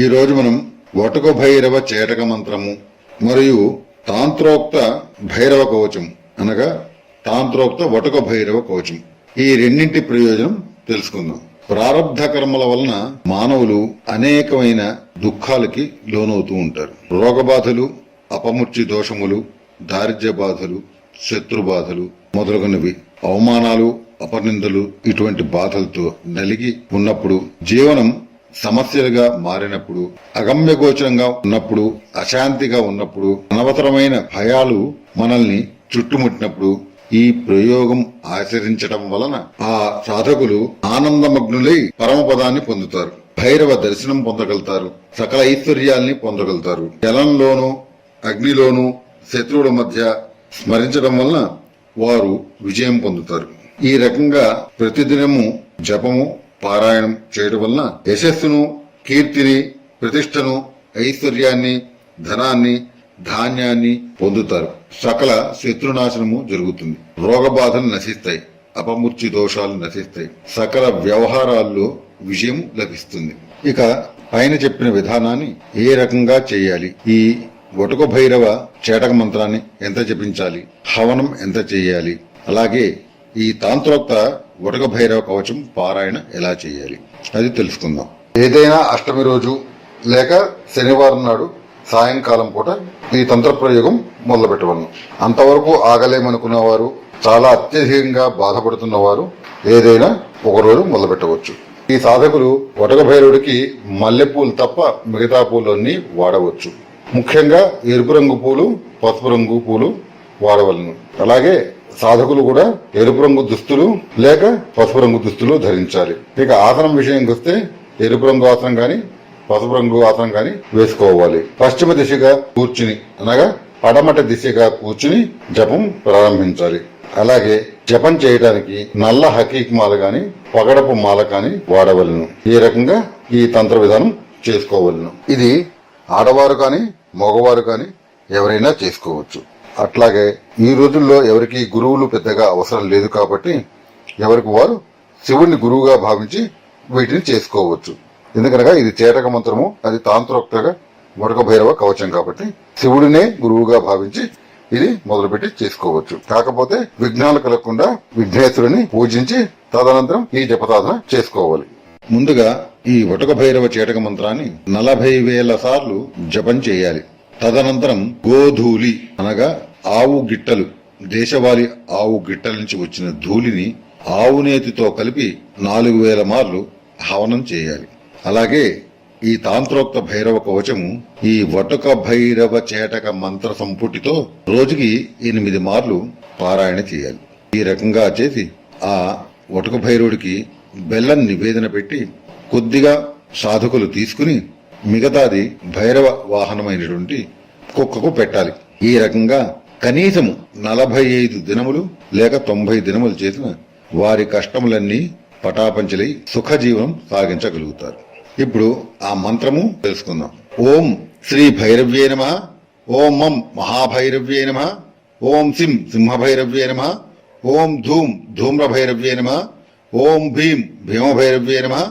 ఈ రోజు మనం వటుక భైరవ చేటక మంత్రము మరియు తాంత్రోక్త భైరవ కవచం అనగా తాంత్రోక్త వటుక భైరవ కవచం ఈ రెండింటి ప్రయోజనం తెలుసుకుందాం. ప్రారబ్ధ కర్మల వలన మానవులు అనేకమైన దుఃఖాలకి లోనవుతూ ఉంటారు. రోగబాధలు, అపమృత్యు దోషములు, దారిద్ర్య బాధలు, శత్రు బాధలు మొదలగునవి, అవమానాలు, అపనిందలు ఇటువంటి బాధలతో నలిగి ఉన్నప్పుడు, జీవనం సమస్యలుగా మారినప్పుడు, అగమ్యగోచరంగా ఉన్నప్పుడు, అశాంతిగా ఉన్నప్పుడు, అనవసరమైన భయాలు మనల్ని చుట్టుముట్టినప్పుడు ఈ ప్రయోగం ఆచరించడం వలన ఆ సాధకులు ఆనందమగ్నులై పరమపదాన్ని పొందుతారు. భైరవ దర్శనం పొందగలుగుతారు. సకల ఐశ్వర్యాల్ని పొందగలుగుతారు. జలంలోనూ అగ్నిలోనూ శత్రువుల మధ్య స్మరించడం వలన వారు విజయం పొందుతారు. ఈ రకంగా ప్రతిదినము జపము, పారాయణం చేయడం వలన యశస్సును, కీర్తిని, ప్రతిష్టను, ఐశ్వర్యాన్ని, ధనాన్ని, ధాన్యాన్ని పొందుతారు. సకల శత్రునాశనము జరుగుతుంది. రోగబాధలు నశిస్తాయి. అపమృత్యు దోషాలు నశిస్తాయి. సకల వ్యవహారాల్లో విజయం లభిస్తుంది. ఇక పైన చెప్పిన విధానాన్ని ఏ రకంగా చేయాలి, ఈ వటుక భైరవ చేటక మంత్రాన్ని ఎంత జపించాలి, హవనం ఎంత చేయాలి, అలాగే ఈ తాంత్రోక్త వటుక భైరవ కవచం పారాయణ ఎలా చేయాలి అది తెలుసుకుందాం. ఏదైనా అష్టమి రోజు లేక శనివారం నాడు సాయంకాలం పూట ఈ తంత్ర ప్రయోగం మొదలు పెట్టవలను. అంతవరకు ఆగలేమనుకున్న వారు, చాలా అత్యధికంగా బాధపడుతున్న వారు ఏదైనా ఒక రోజు మొదలు పెట్టవచ్చు. ఈ సాధకులు వటుక భైరవుడికి మల్లెపూలు తప్ప మిగతా పూలన్నీ వాడవచ్చు. ముఖ్యంగా ఎరుపు రంగు పూలు, పసుపు రంగు పూలు వాడవలను. అలాగే సాధకులు కూడా ఎరుపు రంగు దుస్తులు లేక పసుపు రంగు దుస్తులు ధరించాలి. ఇక ఆసనం విషయానికి వస్తే ఎరుపు రంగు ఆసనం గాని, పసుపు రంగు ఆసనం గాని వేసుకోవాలి. పశ్చిమ దిశగా కూర్చుని అనగా పడమట దిశగా కూర్చుని జపం ప్రారంభించాలి. అలాగే జపం చేయడానికి నల్ల హకీక్ మాల గాని, పగడపు మాల కాని వాడవలను. ఈ రకంగా ఈ తంత్ర విధానం చేసుకోవలను. ఇది ఆడవారు కాని, మగవారు కాని ఎవరైనా చేసుకోవచ్చు. అట్లాగే ఈ రోజుల్లో ఎవరికి గురువులు పెద్దగా అవసరం లేదు కాబట్టి ఎవరికి వారు శివుడిని గురువుగా భావించి వీటిని చేసుకోవచ్చు. ఎందుకనగా ఇది చేటక మంత్రము, అది తాంత్రోక్తగా వటుక భైరవ కవచం కాబట్టి శివుడినే గురువుగా భావించి ఇది మొదలుపెట్టి చేసుకోవచ్చు. కాకపోతే విఘ్నాలు కలగకుండా విఘ్నేశ్వరుని పూజించి తదనంతరం ఈ జపసాధన చేసుకోవాలి. ముందుగా ఈ వటుక భైరవ చేటక మంత్రాన్ని 40,000 సార్లు జపం చేయాలి. తదనంతరం గోధూళి అనగా ఆవు గిట్టలు, దేశవాళీ ఆవు గిట్టల నుంచి వచ్చిన ధూళిని ఆవునేతితో కలిపి 4,000 మార్లు హవనం చేయాలి. అలాగే ఈ తాంత్రోక్త భైరవ కవచము ఈ వటుక భైరవ చేటక మంత్ర సంపుటితో రోజుకి 8 మార్లు పారాయణ చేయాలి. ఈ రకంగా చేసి ఆ వటుక భైరవుడికి బెల్లం నివేదన పెట్టి కొద్దిగా సాధకులు తీసుకుని మిగతాది భైరవ వాహనమైనటువంటి కుక్కకు పెట్టాలి. ఈ రకంగా కనీసము 45 దినములు లేక 90 దినములు చేసిన వారి కష్టములన్నీ పటాపంచలై సుఖజీవనం సాగించగలుగుతారు. ఇప్పుడు ఆ మంత్రము తెలుసుకుందాం. ఓం శ్రీ భైరవ్యే నమః, ఓం మం మహాభైరవ్యే నమః, ఓం సిం సింహభైరవ్యే నమః, ఓం ధూం ధూమ్రభైరవ్యే నమః, ఓం భీం భీమభైరవ్యే నమః,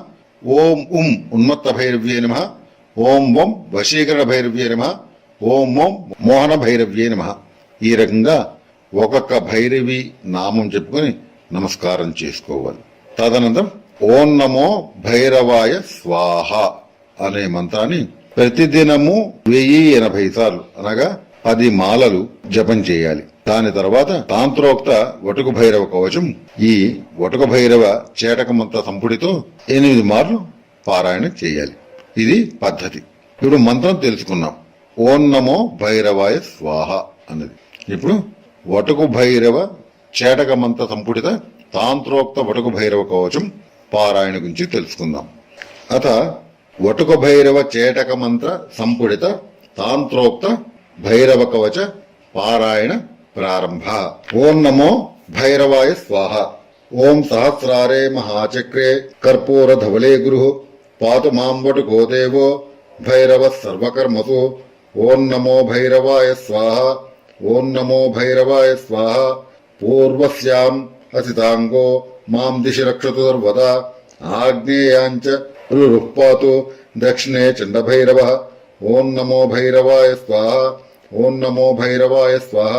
ఓం ఉన్మత్త భైరవ్యే నమః, ఓం వం వశీకరణ భైరవ్యే నమః, ఓం ఓం మోహన భైరవ్యే నమః. ఈ రకంగా ఒక్కొక్క భైరవి నామం చెప్పుకొని నమస్కారం చేసుకోవాలి. తదనంతరం ఓం నమో భైరవాయ స్వాహ అనే మంత్రాన్ని ప్రతిదినము 1080 సార్లు అనగా 10 మాలలు జపం చేయాలి. దాని తర్వాత తాంత్రోక్త వటుక భైరవ కవచం ఈ వటుక భైరవ చేటక మంత్ర సంపుడితో 8 మార్లు పారాయణ చేయాలి. ఇది పద్ధతి. ఇప్పుడు మంత్రం తెలుసుకున్నాం. ఓం నమో భైరవాయ స్వాహ అన్నది. ఇప్పుడు వటుక భైరవ చేటక మంత్ర సంపుడిత తాంత్రోక్త వటుక భైరవ కవచం పారాయణ గురించి తెలుసుకుందాం. అత వటుక భైరవ చేటక మంత్ర సంపుడిత తాంత్రోక్త భైరవ కవచ పారాయణ ప్రారంభ. ఓం నమో భైరవాయ స్వాహ. ఓం సహస్రారే మహాచక్రే కర్పూర ధవలే గురు పాతు మాం వటుకో దేవో భైరవ సర్వకర్మసు. ఓం నమో భైరవాయ స్వాహ. ఓం నమో భైరవాయ స్వాహ. పూర్వస్యాం హసితాంగో మాం దిశి రక్షతు సర్వదా. ఆగ్నేయాంచ రుఃపాతు దక్షిణే చండభైరవ. ఓం నమో భైరవాయ స్వాహ. ఓం నమో భైరవాయ స్వాహ.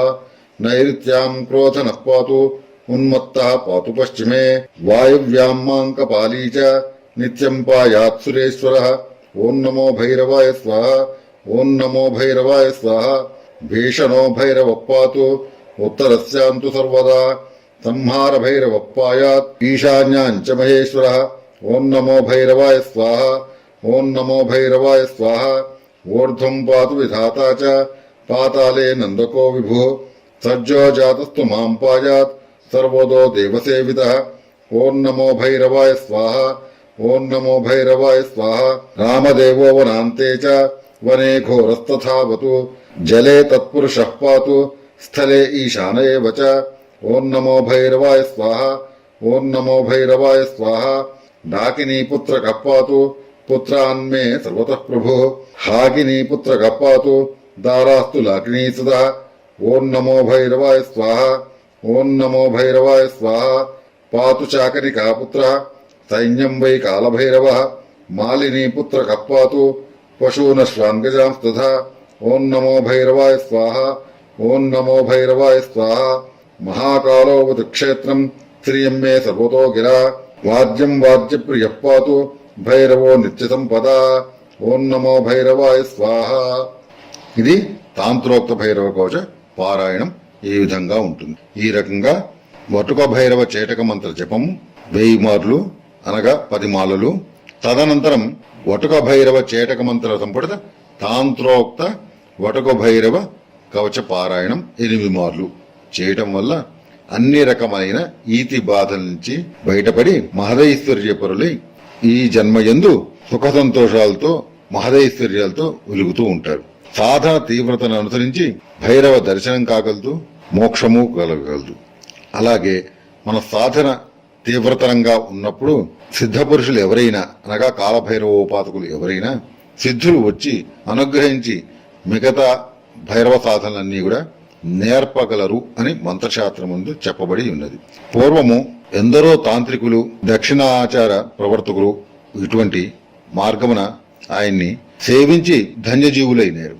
నైరుత్యాం క్రోధనః పాతు. ఉన్మత్తః పాతు పశ్చిమే. వాయువ్యాం మాంకపాలీ చ నిత్యం పాయాత్ సురేశ్వరః. ఓం నమో భైరవాయ స్వాహ. ఓం నమో భైరవాయ స్వాహ. భీషణో భైరవః పాతు. ఉత్తరస్యాంతు సర్వదా. సంహార భైరవః పాయాత్. ఈశాన్యాం చ మహేశ్వరః. ఓం నమో భైరవాయ స్వాహ. ఓం నమో భైరవాయ స్వాహ. ఊర్ధ్వం పాతు విధాతా చ. పాతాళే నందకో విభుః. సజ్జో జాతస్తు మాం పాయాత్. సర్వదో దేవసేవితః. ఓం నమో భైరవాయ స్వాహ. ఓం నమో భైరవాయ స్వాహ. రామదేవో వనాంతే చ. వనే ఘోరస్తథావతు. జలే తత్పురుషః పాతు. స్థలే ఈశాన ఏవ చ. ఓం నమో భైరవాయ స్వాహ. ఓం నమో భైరవాయ స్వాహ. డాకినీ పుత్రకః పాతు. పుత్రాన్మే సర్వతః ప్రభుః. హాకినీ పుత్రకః పాతు. దారాస్తు లాకినీ సదా. ఓం నమో భైరవాయ స్వాహ. ఓం నమో భైరవాయ స్వాహ. పాతు చాకరికా పుత్రః. సైన్యం వై కాలభైరవః. మాలినీ పుత్రకః పాతు. పశూనశ్వాన్గజాంస్తథా. ఓం నమో భైరవాయ స్వాహ. ఓం నమో భైరవాయ స్వాహ. మహాకాలోవతు క్షేత్రం. శ్రియం మే సర్వతో గిరా. వాద్యం వాద్యప్రియః పాతు. భైరవో నిత్యసంపదా. ఓం నమో భైరవాయ స్వాహ. ఇది తాంత్రోక్త భైరవ కవచ పారాయణం ఈ విధంగా ఉంటుంది. ఈ రకంగా వటుక భైరవ చేటక మంత్ర జపం 1000 మార్లు అనగా 10 మాలలు. తదనంతరం వటుక భైరవ చేటక మంత్ర సంపుట తాంత్రోక్త వటుక భైరవ కవచ పారాయణం 8 మార్లు చేయటం వల్ల అన్ని రకమైన ఈతి బాధల నుంచి బయటపడి మహదైశ్వర్యపరులై ఈ జన్మయందు సుఖ సంతోషాలతో మహదైశ్వర్యాలతో వెలుగుతూ ఉంటారు. సాధన తీవ్రతను అనుసరించి భైరవ దర్శనం కాగలదు, మోక్షము కలగలదు. అలాగే మన సాధన తీవ్రతరంగా ఉన్నప్పుడు సిద్ధ పురుషులు ఎవరైనా అనగా కాలభైరవోపాసకులు ఎవరైనా సిద్ధులు వచ్చి అనుగ్రహించి మిగతా భైరవ సాధనలన్నీ కూడా నేర్పగలరు అని మంత్రశాస్త్రముందు చెప్పబడి ఉన్నది. పూర్వము ఎందరో తాంత్రికులు, దక్షిణాచార ప్రవర్తకులు ఇటువంటి మార్గమున ఆయన్ని సేవించి ధన్యజీవులైనారు.